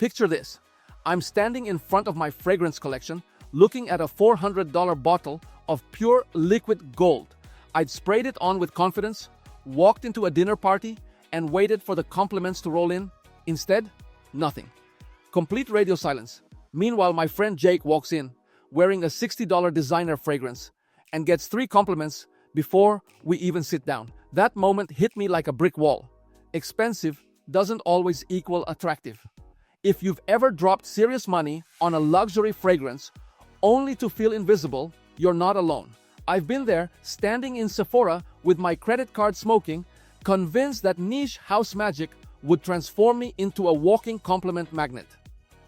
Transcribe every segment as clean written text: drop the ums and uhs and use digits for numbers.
Picture this. I'm standing in front of my fragrance collection, looking at a $400 bottle of pure liquid gold. I'd sprayed it on with confidence, walked into a dinner party, and waited for the compliments to roll in. Instead, nothing. Complete radio silence. Meanwhile, my friend Jake walks in, wearing a $60 designer fragrance, and gets 3 compliments before we even sit down. That moment hit me like a brick wall. Expensive doesn't always equal attractive. If you've ever dropped serious money on a luxury fragrance only to feel invisible, you're not alone. I've been there, standing in Sephora with my credit card smoking, convinced that niche house magic would transform me into a walking compliment magnet.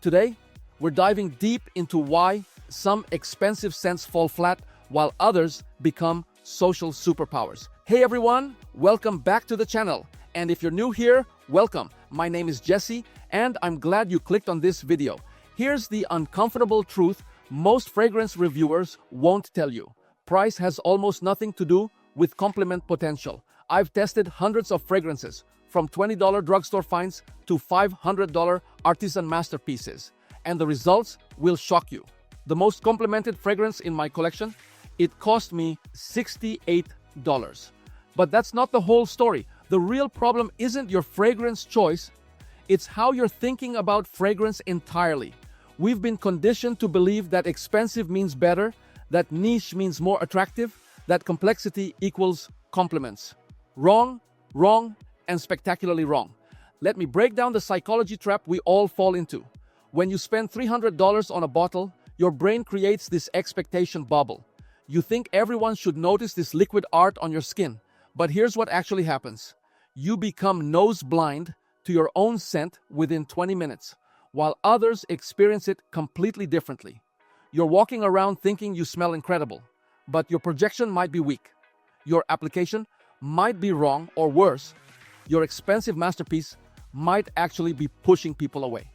Today, we're diving deep into why some expensive scents fall flat while others become social superpowers. Hey everyone, welcome back to the channel. And if you're new here, welcome. My name is Jesse, and I'm glad you clicked on this video. Here's the uncomfortable truth most fragrance reviewers won't tell you. Price has almost nothing to do with compliment potential. I've tested hundreds of fragrances, from $20 drugstore finds to $500 artisan masterpieces, and the results will shock you. The most complimented fragrance in my collection, it cost me $68. But that's not the whole story. The real problem isn't your fragrance choice, it's how you're thinking about fragrance entirely. We've been conditioned to believe that expensive means better, that niche means more attractive, that complexity equals compliments. Wrong, wrong, and spectacularly wrong. Let me break down the psychology trap we all fall into. When you spend $300 on a bottle, your brain creates this expectation bubble. You think everyone should notice this liquid art on your skin, but here's what actually happens. You become nose blind to your own scent within 20 minutes, while others experience it completely differently. You're walking around thinking you smell incredible, but your projection might be weak. Your application might be wrong, or worse, your expensive masterpiece might actually be pushing people away.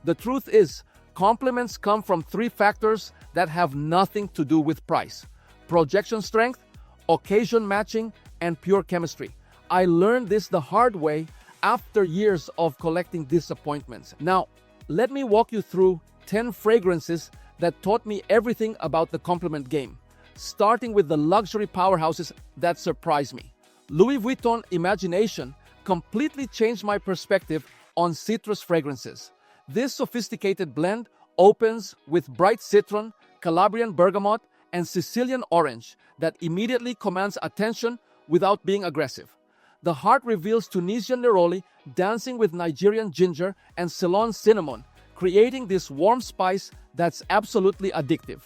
The truth is, compliments come from 3 factors that have nothing to do with price: projection strength, occasion matching, and pure chemistry. I learned this the hard way after years of collecting disappointments. Now, let me walk you through 10 fragrances that taught me everything about the compliment game, starting with the luxury powerhouses that surprised me. Louis Vuitton Imagination completely changed my perspective on citrus fragrances. This sophisticated blend opens with bright citron, Calabrian bergamot, and Sicilian orange that immediately commands attention without being aggressive. The heart reveals Tunisian neroli dancing with Nigerian ginger and Ceylon cinnamon, creating this warm spice that's absolutely addictive.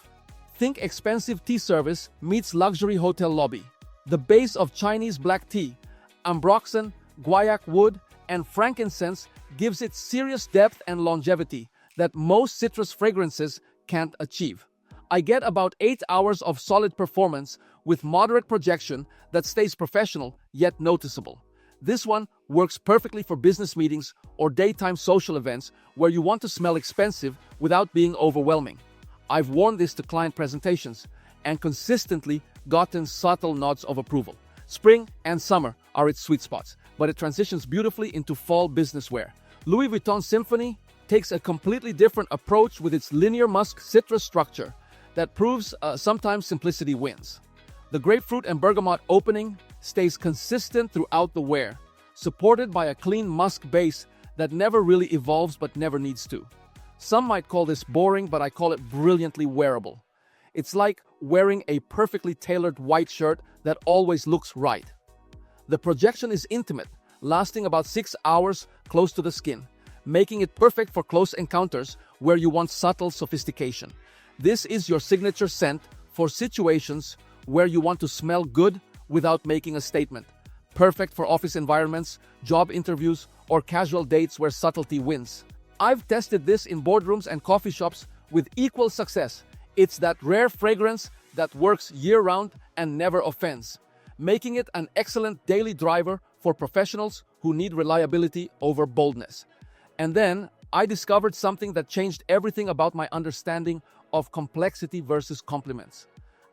Think expensive tea service meets luxury hotel lobby. The base of Chinese black tea, ambroxan, guaiac wood, and frankincense gives it serious depth and longevity that most citrus fragrances can't achieve. I get about 8 hours of solid performance with moderate projection that stays professional yet noticeable. This one works perfectly for business meetings or daytime social events where you want to smell expensive without being overwhelming. I've worn this to client presentations and consistently gotten subtle nods of approval. Spring and summer are its sweet spots, but it transitions beautifully into fall business wear. Louis Vuitton Symphony takes a completely different approach with its linear musk citrus structure that proves sometimes simplicity wins. The grapefruit and bergamot opening stays consistent throughout the wear, supported by a clean musk base that never really evolves but never needs to. Some might call this boring, but I call it brilliantly wearable. It's like wearing a perfectly tailored white shirt that always looks right. The projection is intimate, lasting about 6 hours close to the skin, making it perfect for close encounters where you want subtle sophistication. This is your signature scent for situations where you want to smell good without making a statement. Perfect for office environments, job interviews, or casual dates where subtlety wins. I've tested this in boardrooms and coffee shops with equal success. It's that rare fragrance that works year-round and never offends, making it an excellent daily driver for professionals who need reliability over boldness. And then I discovered something that changed everything about my understanding of complexity versus compliments.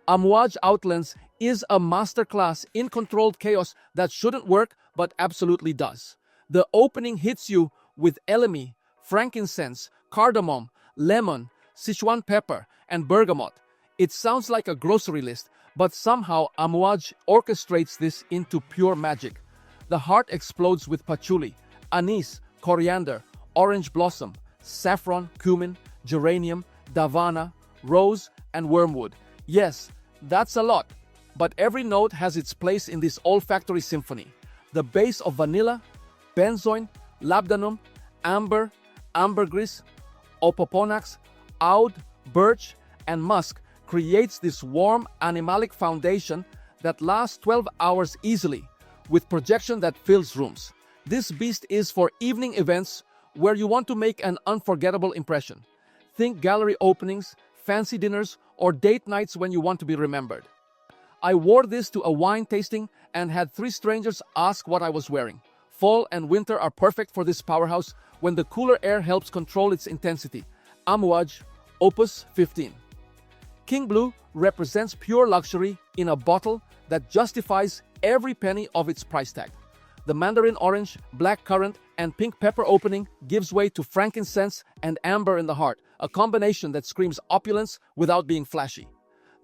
Amouage Outlens is a masterclass in controlled chaos that shouldn't work but absolutely does. The opening hits you with Elemi, frankincense, cardamom, lemon, Sichuan pepper, and bergamot. It sounds like a grocery list, but somehow Amouage orchestrates this into pure magic. The heart explodes with patchouli, anise, coriander, orange blossom, saffron, cumin, geranium, davana, rose, and wormwood. Yes, that's a lot, but every note has its place in this olfactory symphony. The base of vanilla, benzoin, labdanum, amber, ambergris, opoponax, oud, birch, and musk creates this warm animalic foundation that lasts 12 hours easily, with projection that fills rooms. This beast is for evening events where you want to make an unforgettable impression. Think gallery openings, fancy dinners, or date nights when you want to be remembered. I wore this to a wine tasting and had 3 strangers ask what I was wearing. Fall and winter are perfect for this powerhouse when the cooler air helps control its intensity. Amouage, Opus 15. King Blue represents pure luxury in a bottle that justifies every penny of its price tag. The mandarin orange, black currant, and pink pepper opening gives way to frankincense and amber in the heart, a combination that screams opulence without being flashy.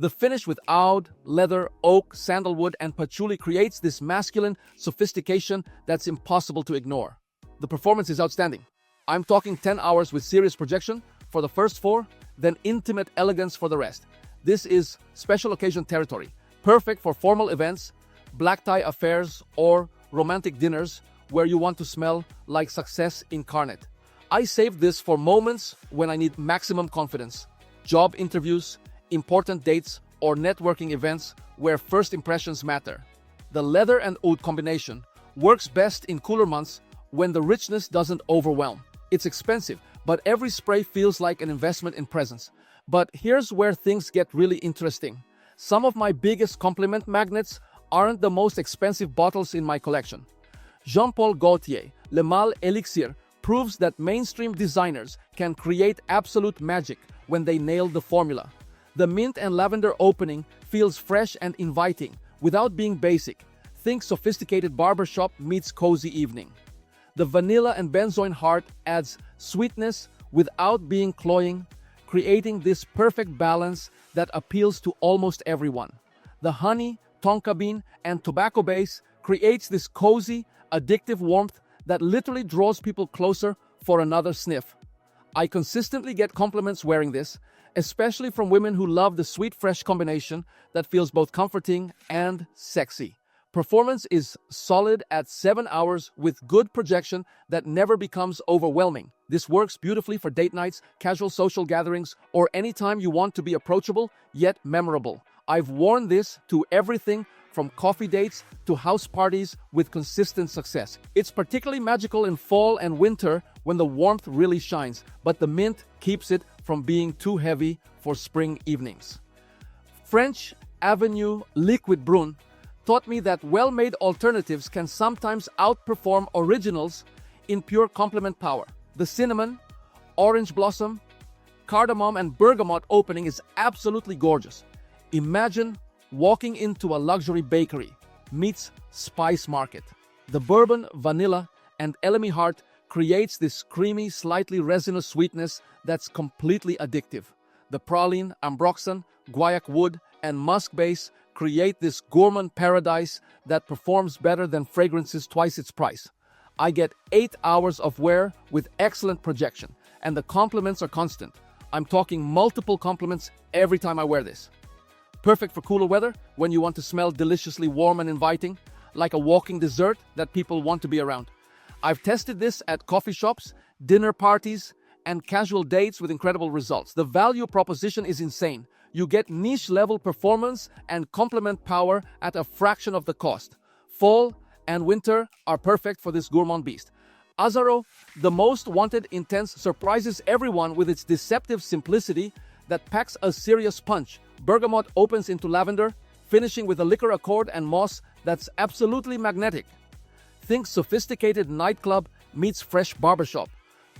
The finish with oud, leather, oak, sandalwood, and patchouli creates this masculine sophistication that's impossible to ignore. The performance is outstanding. I'm talking 10 hours with serious projection for the first 4, then intimate elegance for the rest. This is special occasion territory, perfect for formal events, black tie affairs, or romantic dinners where you want to smell like success incarnate. I saved this for moments when I need maximum confidence, job interviews, important dates, or networking events where first impressions matter. The leather and oud combination works best in cooler months when the richness doesn't overwhelm. It's expensive, but every spray feels like an investment in presence. But here's where things get really interesting. Some of my biggest compliment magnets aren't the most expensive bottles in my collection. Jean-Paul Gaultier, Le Male Elixir, proves that mainstream designers can create absolute magic when they nail the formula. The mint and lavender opening feels fresh and inviting without being basic. Think sophisticated barbershop meets cozy evening. The vanilla and benzoin heart adds sweetness without being cloying, creating this perfect balance that appeals to almost everyone. The honey, tonka bean, and tobacco base creates this cozy, addictive warmth that literally draws people closer for another sniff. I consistently get compliments wearing this, especially from women who love the sweet, fresh combination that feels both comforting and sexy. Performance is solid at 7 hours with good projection that never becomes overwhelming. This works beautifully for date nights, casual social gatherings, or anytime you want to be approachable yet memorable. I've worn this to everything from coffee dates to house parties with consistent success. It's particularly magical in fall and winter when the warmth really shines, but the mint keeps it from being too heavy for spring evenings. French Avenue Liquid Brun taught me that well-made alternatives can sometimes outperform originals in pure complement power. The cinnamon, orange blossom, cardamom, and bergamot opening is absolutely gorgeous. Imagine walking into a luxury bakery meets spice market. The bourbon, vanilla, and elemi heart creates this creamy, slightly resinous sweetness that's completely addictive. The praline, ambroxan, guaiac wood, and musk base create this gourmand paradise that performs better than fragrances twice its price. I get 8 hours of wear with excellent projection, and the compliments are constant. I'm talking multiple compliments every time I wear this. Perfect for cooler weather when you want to smell deliciously warm and inviting, like a walking dessert that people want to be around. I've tested this at coffee shops, dinner parties, and casual dates with incredible results. The value proposition is insane. You get niche-level performance and complement power at a fraction of the cost. Fall and winter are perfect for this gourmand beast. Azaro, the most wanted intense, surprises everyone with its deceptive simplicity that packs a serious punch. Bergamot opens into lavender, finishing with a liquor accord and moss that's absolutely magnetic. Think sophisticated nightclub meets fresh barbershop.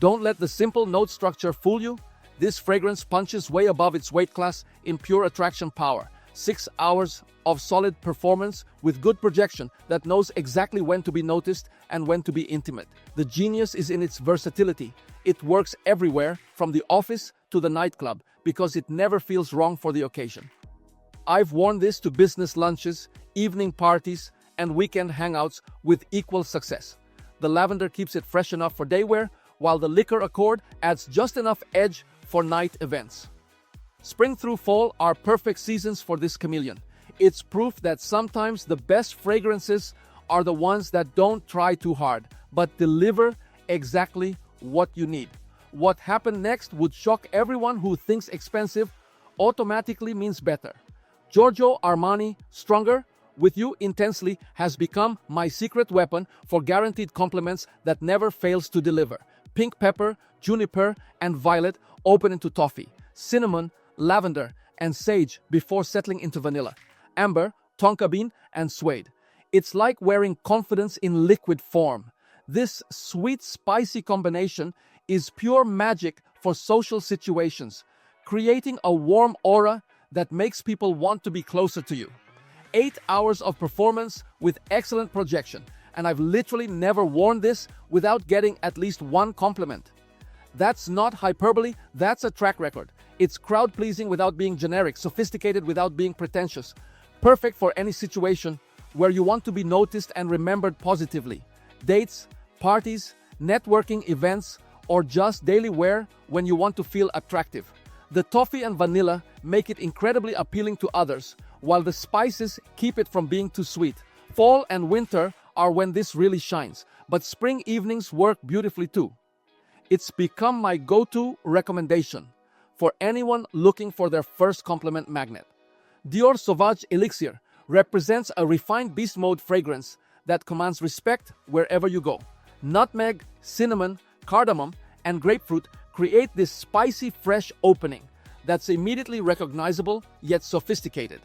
Don't let the simple note structure fool you. This fragrance punches way above its weight class in pure attraction power. 6 hours of solid performance with good projection that knows exactly when to be noticed and when to be intimate. The genius is in its versatility. It works everywhere, from the office to the nightclub, because it never feels wrong for the occasion. I've worn this to business lunches, evening parties, and weekend hangouts with equal success. The lavender keeps it fresh enough for day wear, while the liquor accord adds just enough edge for night events. Spring through fall are perfect seasons for this chameleon. It's proof that sometimes the best fragrances are the ones that don't try too hard, but deliver exactly what you need. What happened next would shock everyone who thinks expensive automatically means better. Giorgio Armani Stronger with You Intensely has become my secret weapon for guaranteed compliments that never fails to deliver. Pink pepper, juniper, and violet open into toffee, cinnamon, lavender, and sage before settling into vanilla, amber, tonka bean, and suede. It's like wearing confidence in liquid form. This sweet, spicy combination is pure magic for social situations, creating a warm aura that makes people want to be closer to you. 8 hours of performance with excellent projection, and I've literally never worn this without getting at least one compliment. That's not hyperbole, that's a track record. It's crowd-pleasing without being generic, sophisticated without being pretentious. Perfect for any situation where you want to be noticed and remembered positively. Dates, parties, networking events, or just daily wear when you want to feel attractive. The toffee and vanilla make it incredibly appealing to others, while the spices keep it from being too sweet. Fall and winter are when this really shines, but spring evenings work beautifully too. It's become my go-to recommendation for anyone looking for their first compliment magnet. Dior Sauvage Elixir represents a refined beast mode fragrance that commands respect wherever you go. Nutmeg, cinnamon, cardamom, and grapefruit create this spicy, fresh opening that's immediately recognizable yet sophisticated.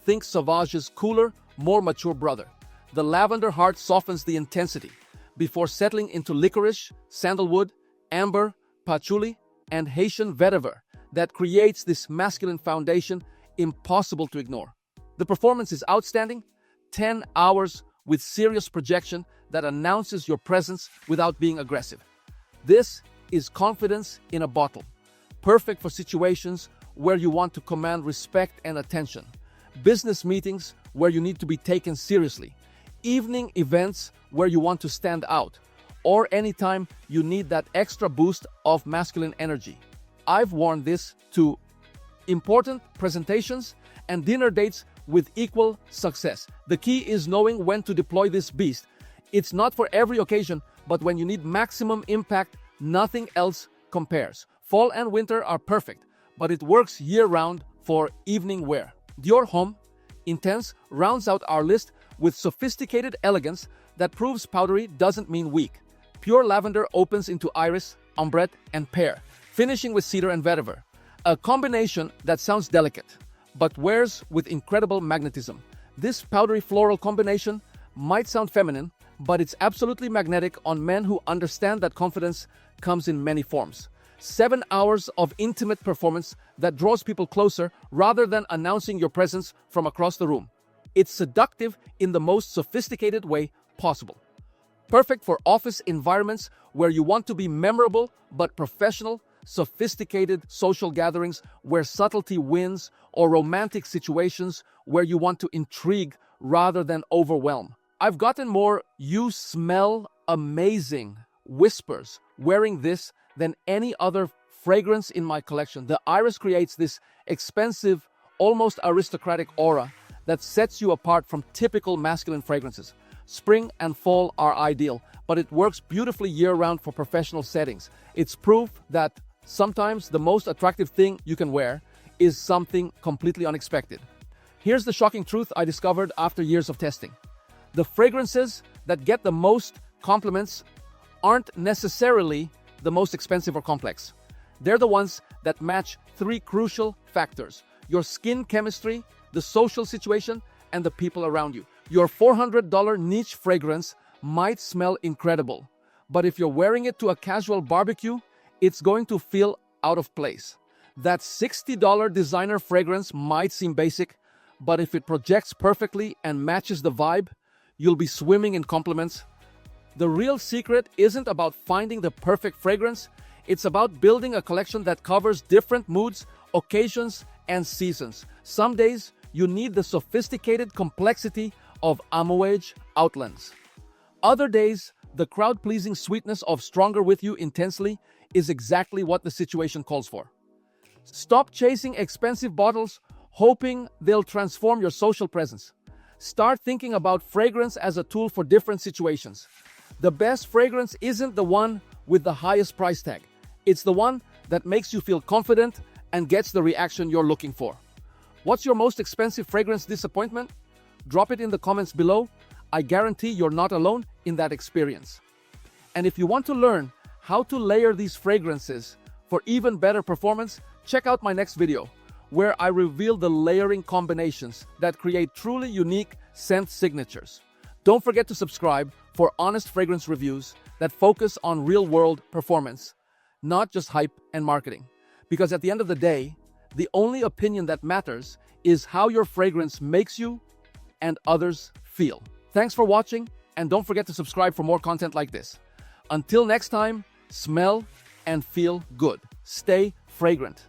Think Sauvage's cooler, more mature brother. The lavender heart softens the intensity before settling into licorice, sandalwood, amber, patchouli, and Haitian vetiver that creates this masculine foundation impossible to ignore. The performance is outstanding, 10 hours with serious projection that announces your presence without being aggressive. This is confidence in a bottle, perfect for situations where you want to command respect and attention, business meetings where you need to be taken seriously, evening events where you want to stand out, or anytime you need that extra boost of masculine energy. I've worn this to important presentations and dinner dates with equal success. The key is knowing when to deploy this beast. It's not for every occasion, but when you need maximum impact, nothing else compares. Fall and winter are perfect, but it works year-round for evening wear. Dior Homme Intense rounds out our list with sophisticated elegance that proves powdery doesn't mean weak. Pure lavender opens into iris, ambrette, and pear, finishing with cedar and vetiver. A combination that sounds delicate, but wears with incredible magnetism. This powdery floral combination might sound feminine, but it's absolutely magnetic on men who understand that confidence comes in many forms. 7 hours of intimate performance that draws people closer rather than announcing your presence from across the room. It's seductive in the most sophisticated way possible. Perfect for office environments where you want to be memorable but professional, sophisticated social gatherings where subtlety wins, or romantic situations where you want to intrigue rather than overwhelm. I've gotten more "you smell amazing" whispers wearing this than any other fragrance in my collection. The iris creates this expensive, almost aristocratic aura that sets you apart from typical masculine fragrances. Spring and fall are ideal, but it works beautifully year-round for professional settings. It's proof that sometimes the most attractive thing you can wear is something completely unexpected. Here's the shocking truth I discovered after years of testing. The fragrances that get the most compliments aren't necessarily the most expensive or complex. They're the ones that match 3 crucial factors: your skin chemistry, the social situation, and the people around you. Your $400 niche fragrance might smell incredible, but if you're wearing it to a casual barbecue, it's going to feel out of place. That $60 designer fragrance might seem basic, but if it projects perfectly and matches the vibe, you'll be swimming in compliments. The real secret isn't about finding the perfect fragrance, It's about building a collection that covers different moods, occasions, and seasons. Some days, you need the sophisticated complexity of Amouage Outlands. Other days, the crowd-pleasing sweetness of Stronger With You Intensely is exactly what the situation calls for. Stop chasing expensive bottles, hoping they'll transform your social presence. Start thinking about fragrance as a tool for different situations. The best fragrance isn't the one with the highest price tag. It's the one that makes you feel confident and gets the reaction you're looking for. What's your most expensive fragrance disappointment? Drop it in the comments below. I guarantee you're not alone in that experience. And if you want to learn how to layer these fragrances for even better performance, check out my next video, where I reveal the layering combinations that create truly unique scent signatures. Don't forget to subscribe for honest fragrance reviews that focus on real-world performance, not just hype and marketing. Because at the end of the day, the only opinion that matters is how your fragrance makes you and others feel. Thanks for watching, and don't forget to subscribe for more content like this. Until next time, smell and feel good. Stay fragrant.